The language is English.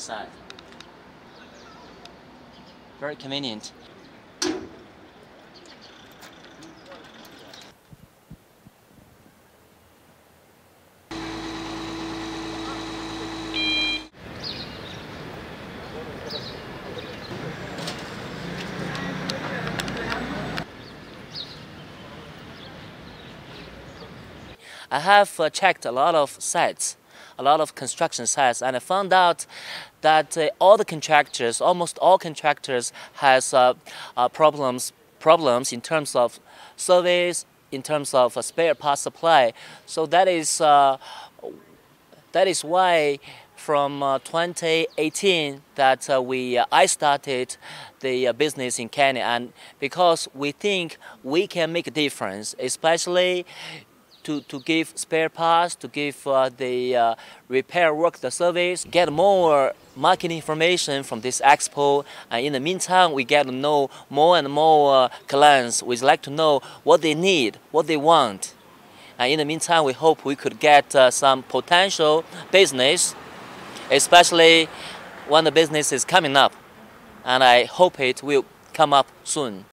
side. Very convenient. I have checked a lot of sites, a lot of construction sites, and I found out that all the contractors, almost all contractors, has problems in terms of service, in terms of spare parts supply. So that is why from 2018 that I started the business in Kenya, and because we think we can make a difference, especially to give spare parts, to give the repair work, the service, get more market information from this expo. And in the meantime, we get to know more and more clients. We'd like to know what they need, what they want. And in the meantime, we hope we could get some potential business, especially when the business is coming up. And I hope it will come up soon.